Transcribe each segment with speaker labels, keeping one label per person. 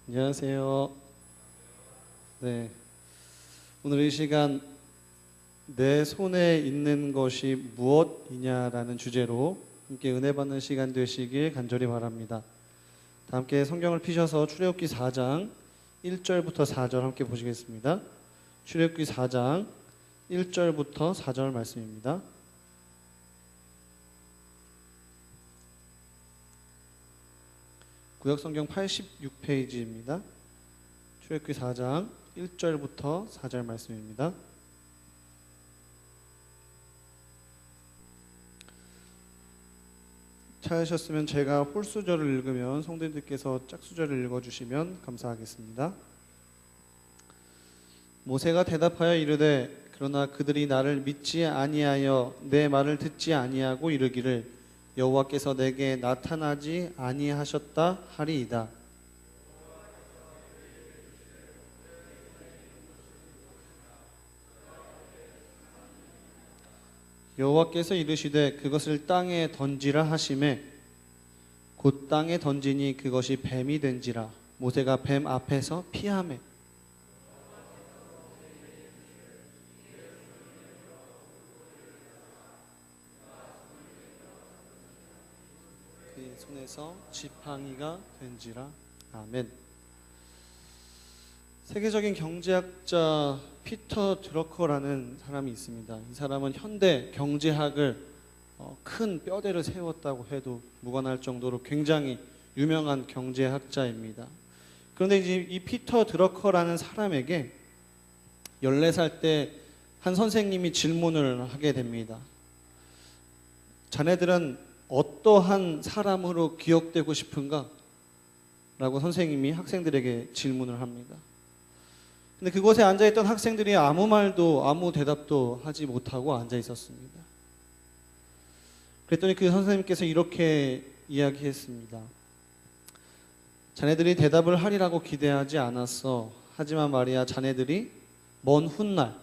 Speaker 1: 안녕하세요. 네, 오늘 이 시간 내 손에 있는 것이 무엇이냐라는 주제로 함께 은혜 받는 시간 되시길 간절히 바랍니다. 다 함께 성경을 펴셔서 출애굽기 4장 1절부터 4절 함께 보시겠습니다. 출애굽기 4장 1절부터 4절 말씀입니다. 구역성경 86페이지입니다. 출애굽기 4장 1절부터 4절 말씀입니다. 찾으셨으면 제가 홀수절을 읽으면 성도님들께서 짝수절을 읽어주시면 감사하겠습니다. 모세가 대답하여 이르되 그러나 그들이 나를 믿지 아니하여 내 말을 듣지 아니하고 이르기를 여호와께서 내게 나타나지 아니하셨다 하리이다. 여호와께서 이르시되 그것을 땅에 던지라 하시매 곧 땅에 던지니 그것이 뱀이 된지라. 모세가 뱀 앞에서 피하매 그의 손에서 지팡이가 된지라. 아멘. 세계적인 경제학자 피터 드러커라는 사람이 있습니다. 이 사람은 현대 경제학을 큰 뼈대를 세웠다고 해도 무관할 정도로 굉장히 유명한 경제학자입니다. 그런데 이제 이 피터 드러커라는 사람에게 14살 때 한 선생님이 질문을 하게 됩니다. 자네들은 어떠한 사람으로 기억되고 싶은가? 라고 선생님이 학생들에게 질문을 합니다. 근데 그곳에 앉아있던 학생들이 아무 말도 아무 대답도 하지 못하고 앉아 있었습니다. 그랬더니 그 선생님께서 이렇게 이야기했습니다. 자네들이 대답을 하리라고 기대하지 않았어. 하지만 말이야, 자네들이 먼 훗날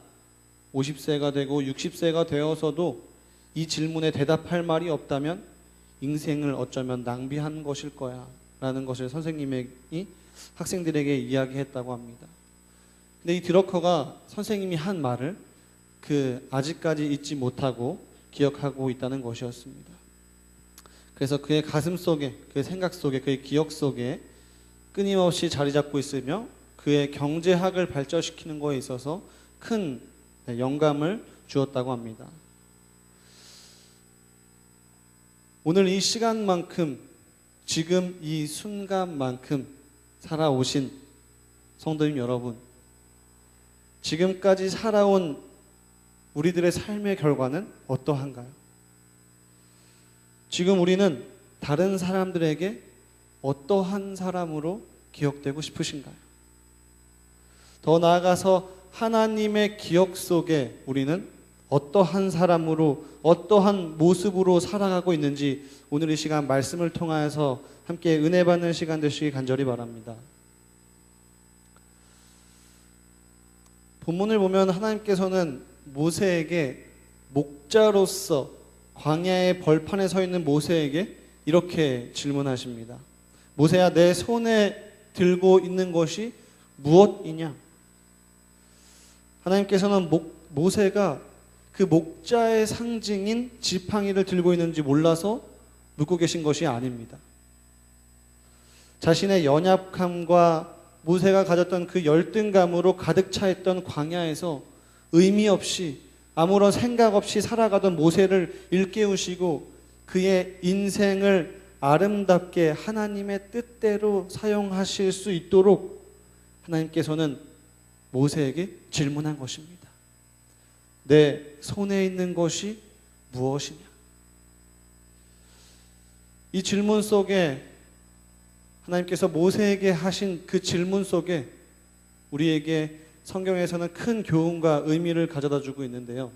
Speaker 1: 50세가 되고 60세가 되어서도 이 질문에 대답할 말이 없다면 인생을 어쩌면 낭비한 것일 거야 라는 것을 선생님이 학생들에게 이야기했다고 합니다. 근데 이 드러커가 선생님이 한 말을 아직까지 잊지 못하고 기억하고 있다는 것이었습니다. 그래서 그의 가슴 속에, 그의 생각 속에, 그의 기억 속에 끊임없이 자리 잡고 있으며 그의 경제학을 발전시키는 것에 있어서 큰 영감을 주었다고 합니다. 오늘 이 시간만큼, 지금 이 순간만큼 살아오신 성도님 여러분, 지금까지 살아온 우리들의 삶의 결과는 어떠한가요? 지금 우리는 다른 사람들에게 어떠한 사람으로 기억되고 싶으신가요? 더 나아가서 하나님의 기억 속에 우리는 어떠한 사람으로, 어떠한 모습으로 살아가고 있는지 오늘 이 시간 말씀을 통하여서 함께 은혜 받는 시간 되시기 간절히 바랍니다. 본문을 보면 하나님께서는 모세에게 목자로서 광야의 벌판에 서 있는 모세에게 이렇게 질문하십니다. 모세야, 내 손에 들고 있는 것이 무엇이냐? 하나님께서는 모세가 그 목자의 상징인 지팡이를 들고 있는지 몰라서 묻고 계신 것이 아닙니다. 자신의 연약함과 모세가 가졌던 그 열등감으로 가득 차 있던 광야에서 의미 없이 아무런 생각 없이 살아가던 모세를 일깨우시고 그의 인생을 아름답게 하나님의 뜻대로 사용하실 수 있도록 하나님께서는 모세에게 질문한 것입니다. 내 손에 있는 것이 무엇이냐? 이 질문 속에 하나님께서 모세에게 하신 그 질문 속에 우리에게 성경에서는 큰 교훈과 의미를 가져다 주고 있는데요.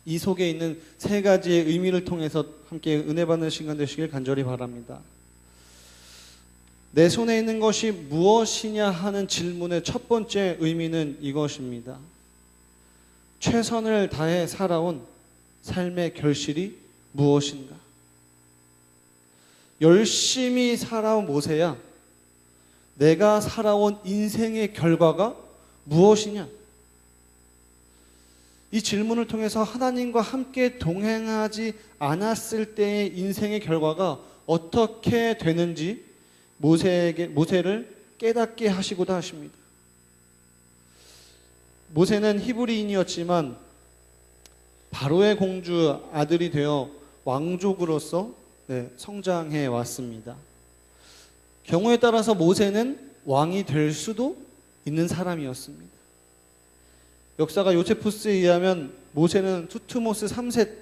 Speaker 1: 이 속에 있는 세 가지의 의미를 통해서 함께 은혜 받는 시간 되시길 간절히 바랍니다. 내 손에 있는 것이 무엇이냐 하는 질문의 첫 번째 의미는 이것입니다. 최선을 다해 살아온 삶의 결실이 무엇인가? 열심히 살아온 모세야 내가 살아온 인생의 결과가 무엇이냐? 이 질문을 통해서 하나님과 함께 동행하지 않았을 때의 인생의 결과가 어떻게 되는지 모세를 깨닫게 하시고자 하십니다. 모세는 히브리인이었지만 바로의 공주 아들이 되어 왕족으로서 성장해 왔습니다. 경우에 따라서 모세는 왕이 될 수도 있는 사람이었습니다. 역사가 요세푸스에 의하면 모세는 투트모스 3세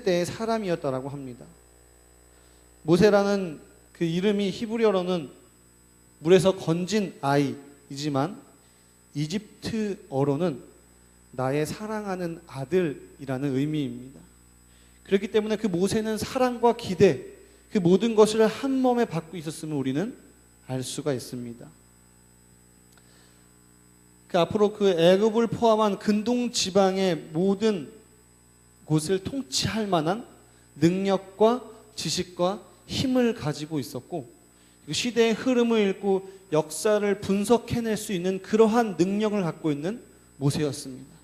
Speaker 1: 때의 사람이었다라고 합니다. 모세라는 그 이름이 히브리어로는 물에서 건진 아이이지만 이집트어로는 나의 사랑하는 아들이라는 의미입니다. 그렇기 때문에 그 모세는 사랑과 기대, 그 모든 것을 한 몸에 받고 있었음을 우리는 알 수가 있습니다. 앞으로 그 애굽을 포함한 근동 지방의 모든 곳을 통치할 만한 능력과 지식과 힘을 가지고 있었고, 시대의 흐름을 읽고 역사를 분석해낼 수 있는 그러한 능력을 갖고 있는 모세였습니다.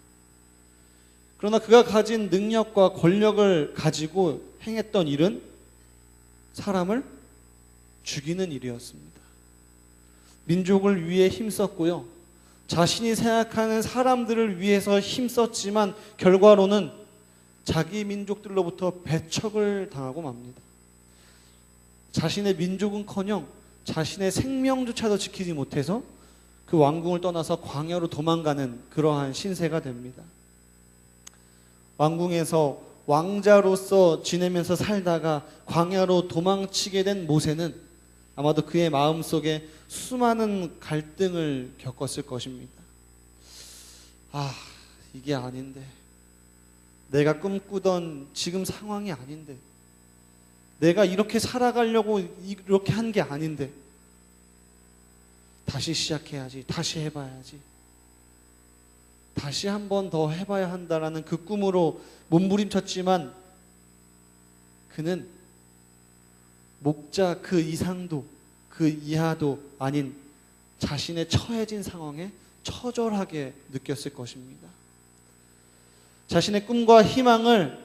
Speaker 1: 그러나 그가 가진 능력과 권력을 가지고 행했던 일은 사람을 죽이는 일이었습니다. 민족을 위해 힘썼고요, 자신이 생각하는 사람들을 위해서 힘썼지만 결과로는 자기 민족들로부터 배척을 당하고 맙니다. 자신의 민족은커녕 자신의 생명조차도 지키지 못해서 그 왕궁을 떠나서 광야로 도망가는 그러한 신세가 됩니다. 왕궁에서 왕자로서 지내면서 살다가 광야로 도망치게 된 모세는 아마도 그의 마음속에 수많은 갈등을 겪었을 것입니다. 이게 아닌데, 내가 꿈꾸던 지금 상황이 아닌데, 내가 이렇게 살아가려고 이렇게 한 게 아닌데, 다시 시작해야지, 다시 해봐야지, 다시 한 번 더 해봐야 한다라는 그 꿈으로 몸부림쳤지만 그는 목자 그 이상도 그 이하도 아닌 자신의 처해진 상황에 처절하게 느꼈을 것입니다. 자신의 꿈과 희망을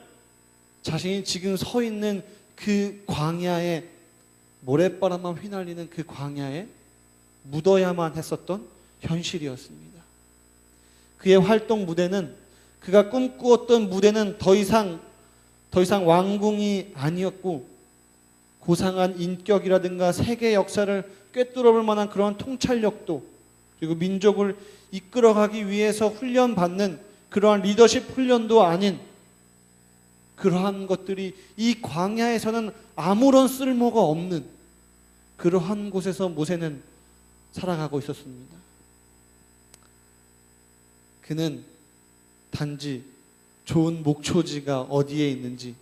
Speaker 1: 자신이 지금 서 있는 그 광야에, 모래바람만 휘날리는 그 광야에 묻어야만 했었던 현실이었습니다. 그의 활동 무대는, 그가 꿈꾸었던 무대는 더 이상 왕궁이 아니었고, 고상한 인격이라든가 세계 역사를 꿰뚫어볼 만한 그러한 통찰력도, 그리고 민족을 이끌어가기 위해서 훈련받는 그러한 리더십 훈련도 아닌 그러한 것들이 이 광야에서는 아무런 쓸모가 없는 그러한 곳에서 모세는 살아가고 있었습니다. 그는 단지 좋은 목초지가 어디에 있는지,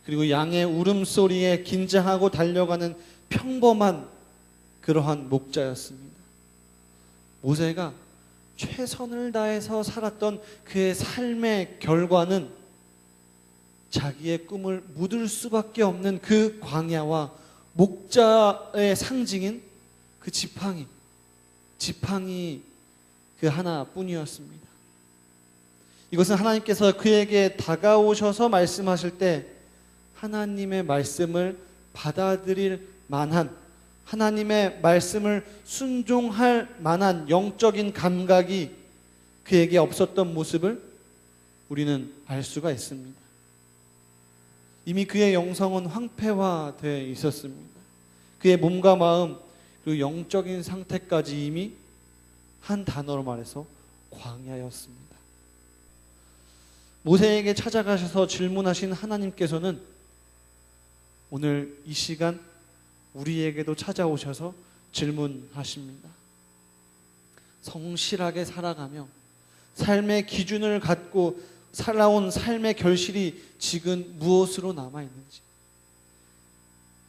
Speaker 1: 그리고 양의 울음소리에 긴장하고 달려가는 평범한 그러한 목자였습니다. 모세가 최선을 다해서 살았던 그의 삶의 결과는 자기의 꿈을 묻을 수밖에 없는 그 광야와 목자의 상징인 그 지팡이 그 하나뿐이었습니다. 이것은 하나님께서 그에게 다가오셔서 말씀하실 때 하나님의 말씀을 받아들일 만한, 하나님의 말씀을 순종할 만한 영적인 감각이 그에게 없었던 모습을 우리는 알 수가 있습니다. 이미 그의 영성은 황폐화되어 있었습니다. 그의 몸과 마음, 그리고 영적인 상태까지 이미 한 단어로 말해서 광야였습니다. 모세에게 찾아가셔서 질문하신 하나님께서는 오늘 이 시간 우리에게도 찾아오셔서 질문하십니다. 성실하게 살아가며 삶의 기준을 갖고 살아온 삶의 결실이 지금 무엇으로 남아있는지,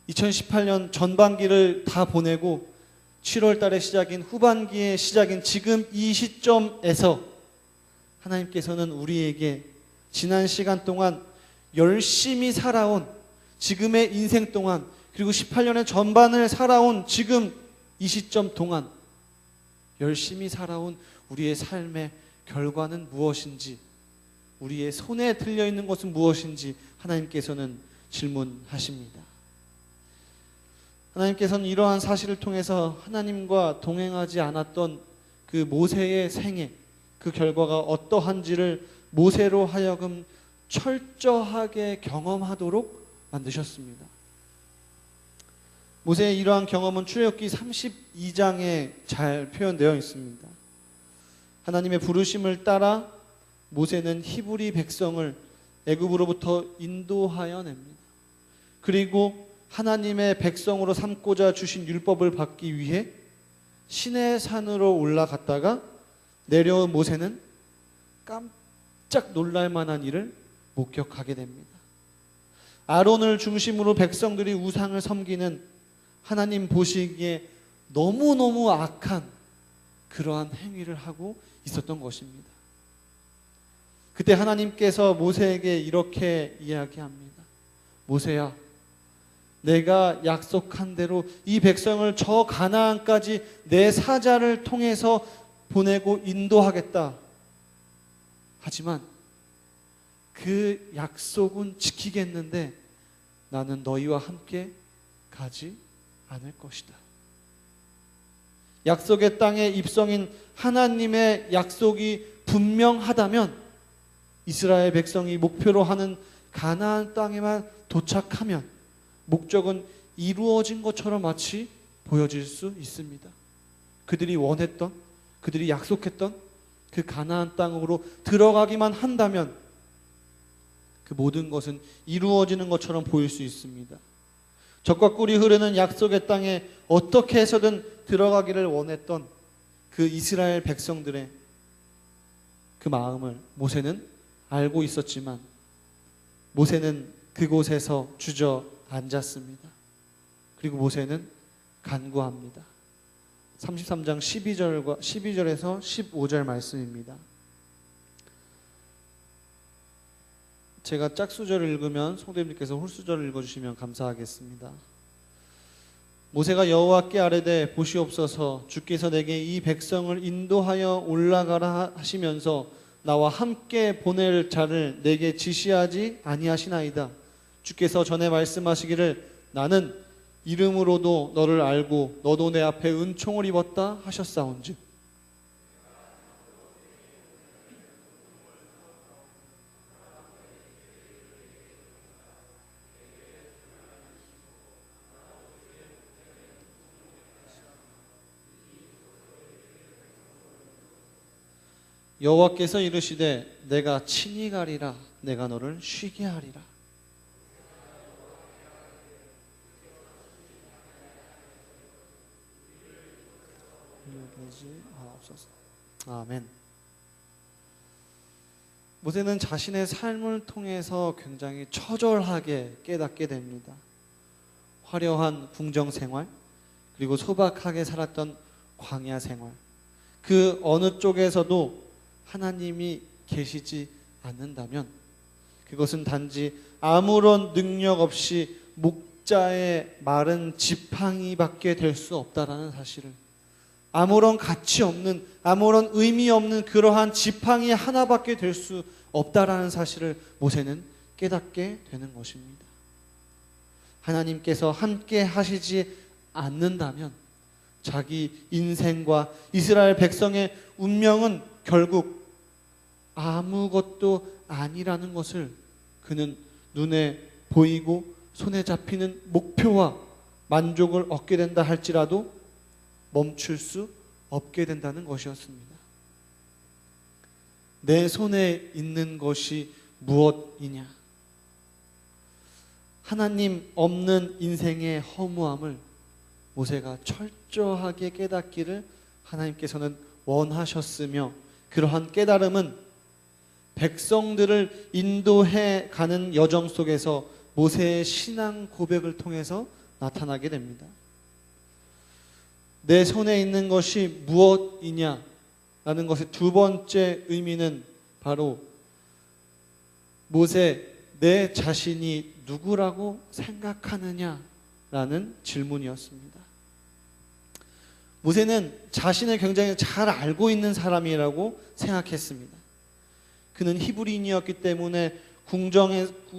Speaker 1: 2018년 전반기를 다 보내고 7월 달에 시작인 후반기의 시작인 지금 이 시점에서 하나님께서는 우리에게 지난 시간 동안 열심히 살아온 지금의 인생 동안, 그리고 18년의 전반을 살아온 지금 이 시점 동안 열심히 살아온 우리의 삶의 결과는 무엇인지, 우리의 손에 들려있는 것은 무엇인지 하나님께서는 질문하십니다. 하나님께서는 이러한 사실을 통해서 하나님과 동행하지 않았던 그 모세의 생애, 그 결과가 어떠한지를 모세로 하여금 철저하게 경험하도록 만드셨습니다. 모세의 이러한 경험은 출애굽기 32장에 잘 표현되어 있습니다. 하나님의 부르심을 따라 모세는 히브리 백성을 애굽으로부터 인도하여 냅니다. 그리고 하나님의 백성으로 삼고자 주신 율법을 받기 위해 시내 산으로 올라갔다가 내려온 모세는 깜짝 놀랄 만한 일을 목격하게 됩니다. 아론을 중심으로 백성들이 우상을 섬기는 하나님 보시기에 너무너무 악한 그러한 행위를 하고 있었던 것입니다. 그때 하나님께서 모세에게 이렇게 이야기합니다. 모세야, 내가 약속한 대로 이 백성을 저 가나안까지 내 사자를 통해서 보내고 인도하겠다. 하지만 그 약속은 지키겠는데 나는 너희와 함께 가지 않을 것이다. 약속의 땅에 입성인 하나님의 약속이 분명하다면 이스라엘 백성이 목표로 하는 가나안 땅에만 도착하면 목적은 이루어진 것처럼 마치 보여질 수 있습니다. 그들이 원했던, 그들이 약속했던 그 가나안 땅으로 들어가기만 한다면 그 모든 것은 이루어지는 것처럼 보일 수 있습니다. 젖과 꿀이 흐르는 약속의 땅에 어떻게 해서든 들어가기를 원했던 그 이스라엘 백성들의 그 마음을 모세는 알고 있었지만 모세는 그곳에서 주저앉았습니다. 그리고 모세는 간구합니다. 33장 12절에서 15절 말씀입니다. 제가 짝수절을 읽으면 성도님께서 홀수절을 읽어주시면 감사하겠습니다. 모세가 여호와께 아뢰되 보시옵소서, 주께서 내게 이 백성을 인도하여 올라가라 하시면서 나와 함께 보낼 자를 내게 지시하지 아니하시나이다. 주께서 전에 말씀하시기를 나는 이름으로도 너를 알고 너도 내 앞에 은총을 입었다 하셨사온즉. 여호와께서 이르시되 내가 친히 가리라. 내가 너를 쉬게 하리라. 아멘. 모세는 자신의 삶을 통해서 굉장히 처절하게 깨닫게 됩니다. 화려한 궁정 생활, 그리고 소박하게 살았던 광야 생활, 그 어느 쪽에서도 하나님이 계시지 않는다면 그것은 단지 아무런 능력 없이 목자의 마른 지팡이밖에 될 수 없다라는 사실을, 아무런 가치 없는, 아무런 의미 없는 그러한 지팡이 하나밖에 될 수 없다라는 사실을 모세는 깨닫게 되는 것입니다. 하나님께서 함께 하시지 않는다면 자기 인생과 이스라엘 백성의 운명은 결국 아무것도 아니라는 것을 그는 눈에 보이고 손에 잡히는 목표와 만족을 얻게 된다 할지라도 멈출 수 없게 된다는 것이었습니다. 내 손에 있는 것이 무엇이냐? 하나님 없는 인생의 허무함을 모세가 철저하게 깨닫기를 하나님께서는 원하셨으며, 그러한 깨달음은 백성들을 인도해 가는 여정 속에서 모세의 신앙 고백을 통해서 나타나게 됩니다. 내 손에 있는 것이 무엇이냐 라는 것의 두 번째 의미는 바로 모세, 내 자신이 누구라고 생각하느냐 라는 질문이었습니다. 모세는 자신을 굉장히 잘 알고 있는 사람이라고 생각했습니다. 그는 히브리인이었기 때문에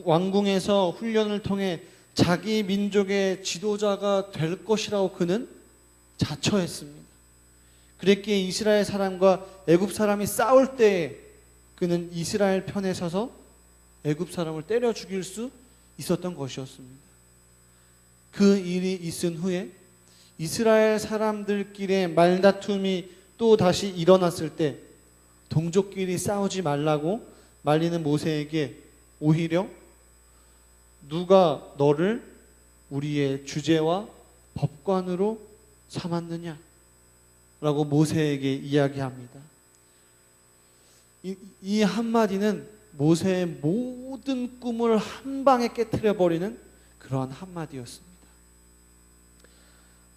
Speaker 1: 왕궁에서 훈련을 통해 자기 민족의 지도자가 될 것이라고 그는 자처했습니다. 그랬기에 이스라엘 사람과 애굽 사람이 싸울 때에 그는 이스라엘 편에 서서 애굽 사람을 때려 죽일 수 있었던 것이었습니다. 그 일이 있은 후에 이스라엘 사람들끼리의 말다툼이 또 다시 일어났을 때 동족끼리 싸우지 말라고 말리는 모세에게 오히려 누가 너를 우리의 주제와 법관으로 삼았느냐 라고 모세에게 이야기합니다. 이 한마디는 모세의 모든 꿈을 한 방에 깨트려 버리는 그러한 한마디였습니다.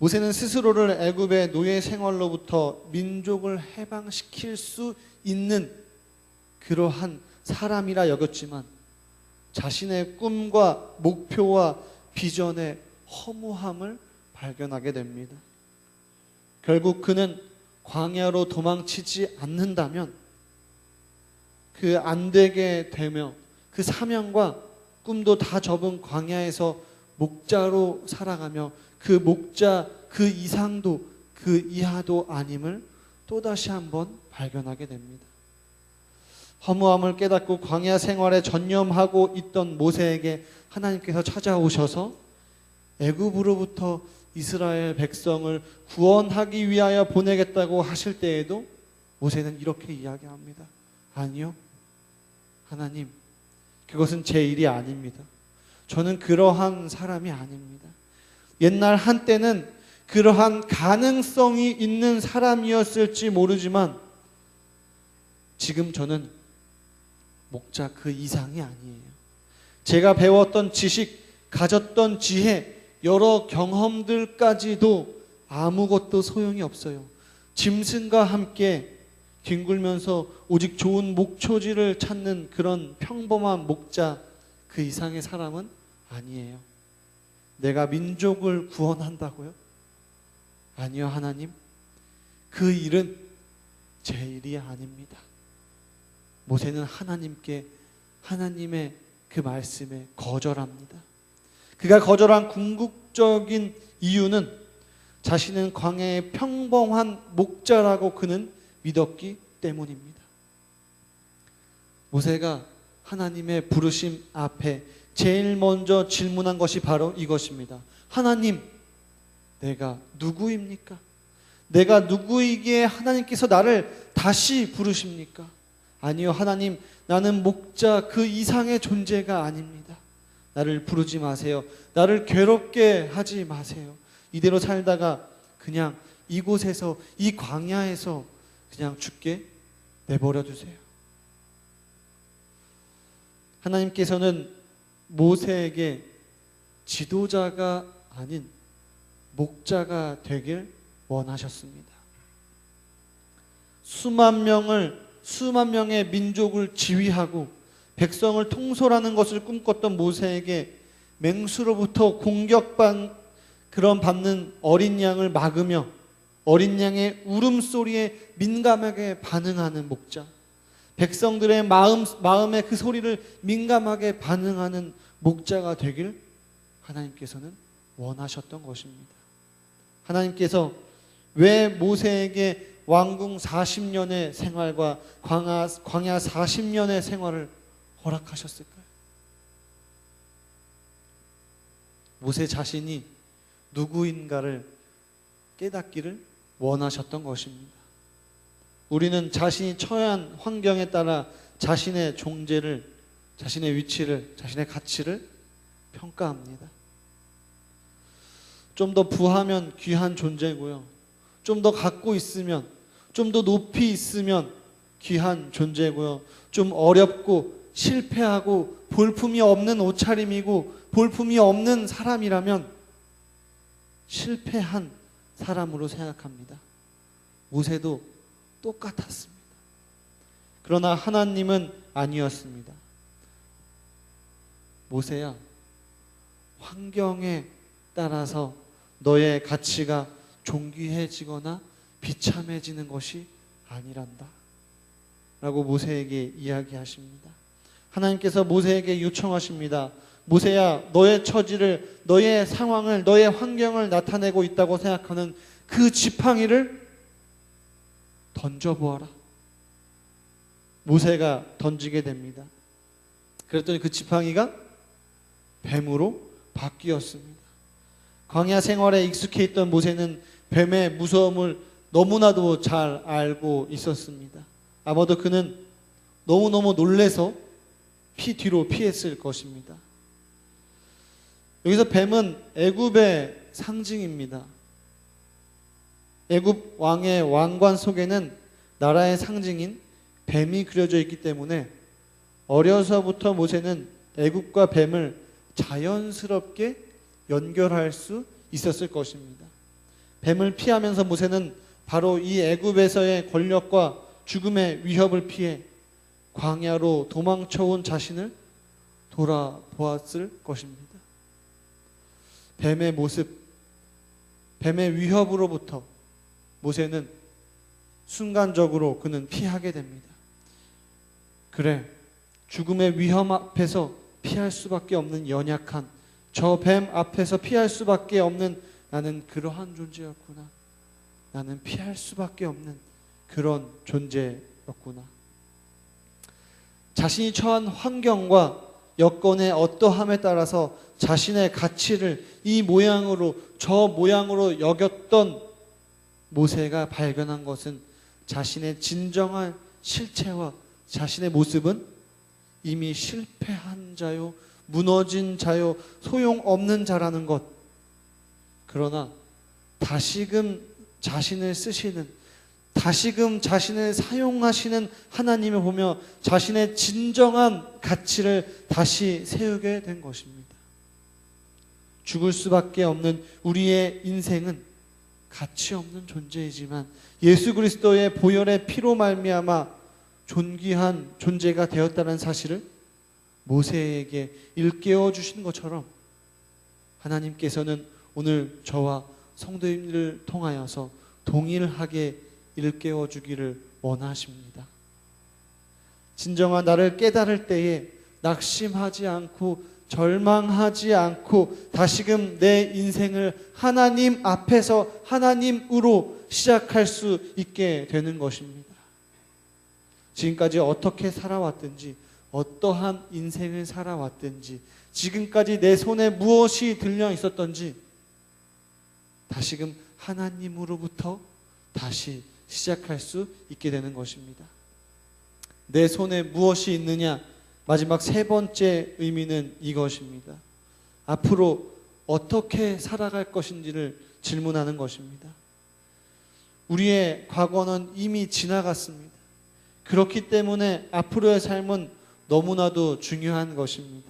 Speaker 1: 모세는 스스로를 애굽의 노예 생활로부터 민족을 해방시킬 수 있는 그러한 사람이라 여겼지만 자신의 꿈과 목표와 비전의 허무함을 발견하게 됩니다. 결국 그는 광야로 도망치지 않는다면 그 안 되게 되며 그 사명과 꿈도 다 접은 광야에서 목자로 살아가며 그 목자 그 이상도 그 이하도 아님을 또다시 한번 발견하게 됩니다. 허무함을 깨닫고 광야 생활에 전념하고 있던 모세에게 하나님께서 찾아오셔서 애굽으로부터 이스라엘 백성을 구원하기 위하여 보내겠다고 하실 때에도 모세는 이렇게 이야기합니다. 아니요, 하나님, 그것은 제 일이 아닙니다. 저는 그러한 사람이 아닙니다. 옛날 한때는 그러한 가능성이 있는 사람이었을지 모르지만 지금 저는 목자 그 이상이 아니에요. 제가 배웠던 지식, 가졌던 지혜, 여러 경험들까지도 아무것도 소용이 없어요. 짐승과 함께 뒹굴면서 오직 좋은 목초지를 찾는 그런 평범한 목자 그 이상의 사람은 아니에요. 내가 민족을 구원한다고요? 아니요, 하나님. 그 일은 제 일이 아닙니다. 모세는 하나님께 하나님의 그 말씀에 거절합니다. 그가 거절한 궁극적인 이유는 자신은 광야의 평범한 목자라고 그는 믿었기 때문입니다. 모세가 하나님의 부르심 앞에 제일 먼저 질문한 것이 바로 이것입니다. 하나님, 내가 누구입니까? 내가 누구이기에 하나님께서 나를 다시 부르십니까? 아니요, 하나님, 나는 목자 그 이상의 존재가 아닙니다. 나를 부르지 마세요. 나를 괴롭게 하지 마세요. 이대로 살다가 그냥 이곳에서, 이 광야에서 그냥 죽게 내버려 두세요. 하나님께서는 모세에게 지도자가 아닌 목자가 되길 원하셨습니다. 수만 명의 민족을 지휘하고 백성을 통솔하는 것을 꿈꿨던 모세에게 맹수로부터 받는 어린 양을 막으며 어린 양의 울음소리에 민감하게 반응하는 목자, 백성들의 마음의 그 소리를 민감하게 반응하는 목자가 되길 하나님께서는 원하셨던 것입니다. 하나님께서 왜 모세에게 왕궁 40년의 생활과 광야 40년의 생활을 허락하셨을까요? 모세 자신이 누구인가를 깨닫기를 원하셨던 것입니다. 우리는 자신이 처한 환경에 따라 자신의 존재를, 자신의 위치를, 자신의 가치를 평가합니다. 좀 더 부하면 귀한 존재고요. 좀 더 갖고 있으면, 좀 더 높이 있으면 귀한 존재고요. 좀 어렵고 실패하고 볼품이 없는 옷차림이고 볼품이 없는 사람이라면 실패한 사람으로 생각합니다. 모세도 똑같았습니다. 그러나 하나님은 아니었습니다. 모세야, 환경에 따라서 너의 가치가 존귀해지거나 비참해지는 것이 아니란다 라고 모세에게 이야기하십니다. 하나님께서 모세에게 요청하십니다. 모세야, 너의 처지를, 너의 상황을, 너의 환경을 나타내고 있다고 생각하는 그 지팡이를 던져보아라. 모세가 던지게 됩니다. 그랬더니 그 지팡이가 뱀으로 바뀌었습니다. 광야 생활에 익숙해 있던 모세는 뱀의 무서움을 너무나도 잘 알고 있었습니다. 아마도 그는 너무너무 놀래서 뒤로 피했을 것입니다. 여기서 뱀은 애굽의 상징입니다. 애굽 왕의 왕관 속에는 나라의 상징인 뱀이 그려져 있기 때문에 어려서부터 모세는 애굽과 뱀을 자연스럽게 연결할 수 있었을 것입니다. 뱀을 피하면서 모세는 바로 이 애굽에서의 권력과 죽음의 위협을 피해 광야로 도망쳐온 자신을 돌아보았을 것입니다. 뱀의 모습, 뱀의 위협으로부터 모세는 순간적으로 그는 피하게 됩니다. 그래, 죽음의 위험 앞에서 피할 수밖에 없는 연약한 저 뱀 앞에서 피할 수밖에 없는 나는 그러한 존재였구나. 나는 피할 수밖에 없는 그런 존재였구나. 자신이 처한 환경과 여건의 어떠함에 따라서 자신의 가치를 이 모양으로 저 모양으로 여겼던 모세가 발견한 것은 자신의 진정한 실체와 자신의 모습은 이미 실패한 자요, 무너진 자요, 소용없는 자라는 것. 그러나 다시금 자신을 쓰시는, 다시금 자신을 사용하시는 하나님을 보며 자신의 진정한 가치를 다시 세우게 된 것입니다. 죽을 수밖에 없는 우리의 인생은 가치 없는 존재이지만 예수 그리스도의 보혈의 피로 말미암아 존귀한 존재가 되었다는 사실을 모세에게 일깨워 주신 것처럼 하나님께서는 오늘 저와 성도님들을 통하여서 동일하게 일깨워 주기를 원하십니다. 진정한 나를 깨달을 때에 낙심하지 않고 절망하지 않고 다시금 내 인생을 하나님 앞에서 하나님으로 시작할 수 있게 되는 것입니다. 지금까지 어떻게 살아왔든지, 어떠한 인생을 살아왔든지, 지금까지 내 손에 무엇이 들려 있었던지 다시금 하나님으로부터 다시 시작할 수 있게 되는 것입니다. 내 손에 무엇이 있느냐? 마지막 세 번째 의미는 이것입니다. 앞으로 어떻게 살아갈 것인지를 질문하는 것입니다. 우리의 과거는 이미 지나갔습니다. 그렇기 때문에 앞으로의 삶은 너무나도 중요한 것입니다.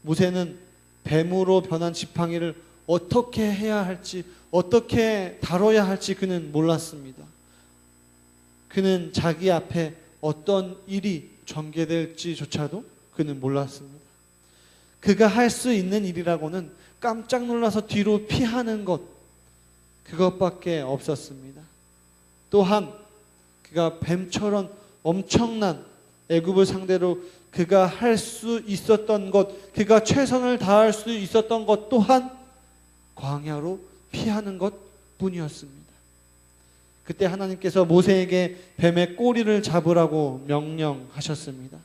Speaker 1: 모세는 뱀으로 변한 지팡이를 어떻게 해야 할지, 어떻게 다뤄야 할지 그는 몰랐습니다. 그는 자기 앞에 어떤 일이 전개될지조차도 그는 몰랐습니다. 그가 할 수 있는 일이라고는 깜짝 놀라서 뒤로 피하는 것, 그것밖에 없었습니다. 또한 그가 뱀처럼 엄청난 애굽을 상대로 그가 할 수 있었던 것, 그가 최선을 다할 수 있었던 것 또한 광야로 피하는 것 뿐이었습니다. 그때 하나님께서 모세에게 뱀의 꼬리를 잡으라고 명령하셨습니다.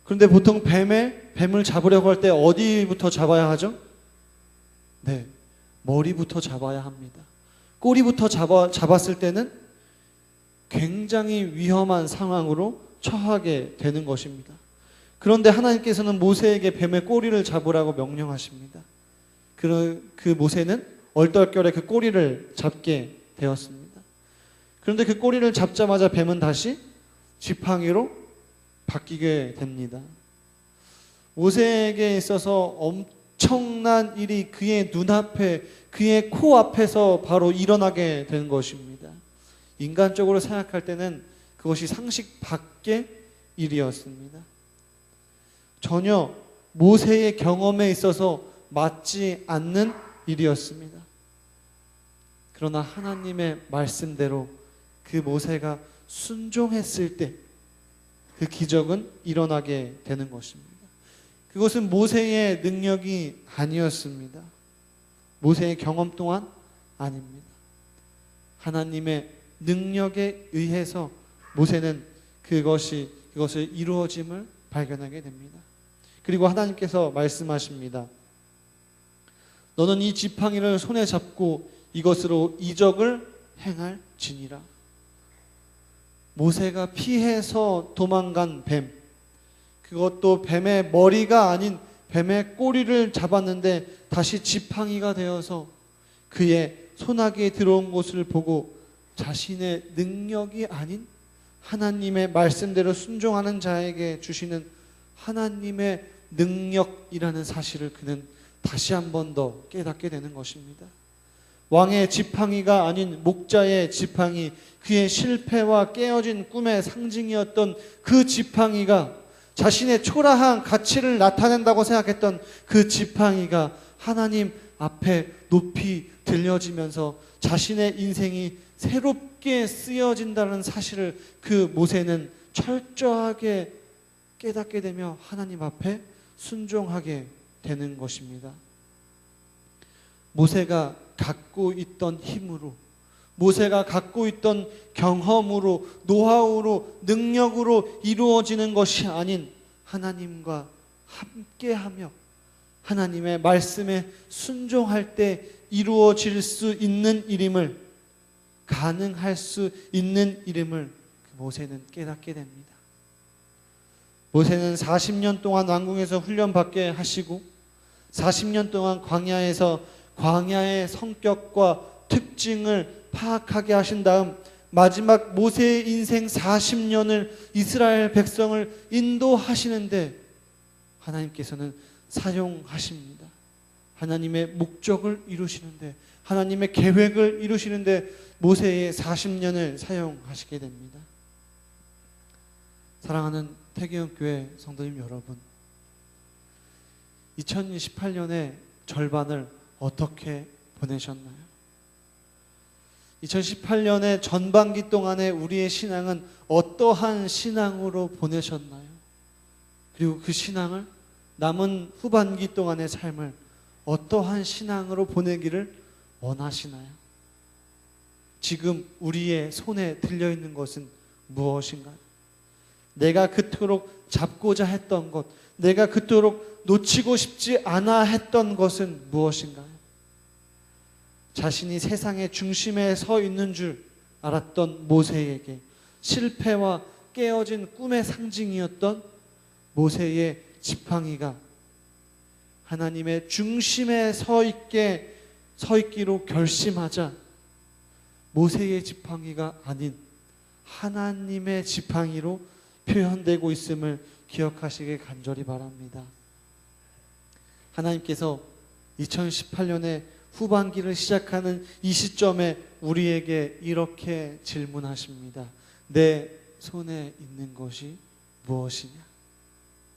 Speaker 1: 그런데 보통 뱀을 잡으려고 할 때 어디부터 잡아야 하죠? 네, 머리부터 잡아야 합니다. 꼬리부터 잡았을 때는 굉장히 위험한 상황으로 처하게 되는 것입니다. 그런데 하나님께서는 모세에게 뱀의 꼬리를 잡으라고 명령하십니다. 그 모세는 얼떨결에 그 꼬리를 잡게 되었습니다. 그런데 그 꼬리를 잡자마자 뱀은 다시 지팡이로 바뀌게 됩니다. 모세에게 있어서 엄청난 일이 그의 눈앞에, 그의 코앞에서 바로 일어나게 된 것입니다. 인간적으로 생각할 때는 그것이 상식 밖의 일이었습니다. 전혀 모세의 경험에 있어서 맞지 않는 일이었습니다. 그러나 하나님의 말씀대로 그 모세가 순종했을 때 그 기적은 일어나게 되는 것입니다. 그것은 모세의 능력이 아니었습니다. 모세의 경험 또한 아닙니다. 하나님의 능력에 의해서 모세는 그것을 이루어짐을 발견하게 됩니다. 그리고 하나님께서 말씀하십니다. 너는 이 지팡이를 손에 잡고 이것으로 이적을 행할지니라. 모세가 피해서 도망간 뱀, 그것도 뱀의 머리가 아닌 뱀의 꼬리를 잡았는데 다시 지팡이가 되어서 그의 손아귀에 들어온 것을 보고 자신의 능력이 아닌 하나님의 말씀대로 순종하는 자에게 주시는 하나님의 능력이라는 사실을 그는 다시 한 번 더 깨닫게 되는 것입니다. 왕의 지팡이가 아닌 목자의 지팡이, 그의 실패와 깨어진 꿈의 상징이었던 그 지팡이가, 자신의 초라한 가치를 나타낸다고 생각했던 그 지팡이가 하나님 앞에 높이 들려지면서 자신의 인생이 새롭게 쓰여진다는 사실을 그 모세는 철저하게 깨닫게 되며 하나님 앞에 순종하게 되는 것입니다. 모세가 갖고 있던 힘으로, 모세가 갖고 있던 경험으로, 노하우로, 능력으로 이루어지는 것이 아닌 하나님과 함께하며 하나님의 말씀에 순종할 때 이루어질 수 있는 일임을, 가능할 수 있는 일임을 모세는 깨닫게 됩니다. 모세는 40년 동안 왕궁에서 훈련받게 하시고 40년 동안 광야에서 광야의 성격과 특징을 파악하게 하신 다음 마지막 모세의 인생 40년을 이스라엘 백성을 인도하시는데 하나님께서는 사용하십니다. 하나님의 목적을 이루시는데, 하나님의 계획을 이루시는데 모세의 40년을 사용하시게 됩니다. 사랑하는 태기영교회 성도님 여러분, 2018년의 절반을 어떻게 보내셨나요? 2018년의 전반기 동안에 우리의 신앙은 어떠한 신앙으로 보내셨나요? 그리고 그 신앙을 남은 후반기 동안의 삶을 어떠한 신앙으로 보내기를 원하시나요? 지금 우리의 손에 들려있는 것은 무엇인가요? 내가 그토록 잡고자 했던 것, 내가 그토록 놓치고 싶지 않아 했던 것은 무엇인가요? 자신이 세상의 중심에 서 있는 줄 알았던 모세에게 실패와 깨어진 꿈의 상징이었던 모세의 지팡이가 하나님의 중심에 서 있기로 결심하자 모세의 지팡이가 아닌 하나님의 지팡이로 표현되고 있음을 기억하시길 간절히 바랍니다. 하나님께서 2018년의 후반기를 시작하는 이 시점에 우리에게 이렇게 질문하십니다. 내 손에 있는 것이 무엇이냐?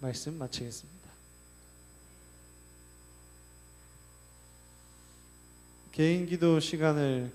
Speaker 1: 말씀 마치겠습니다. 개인 기도 시간을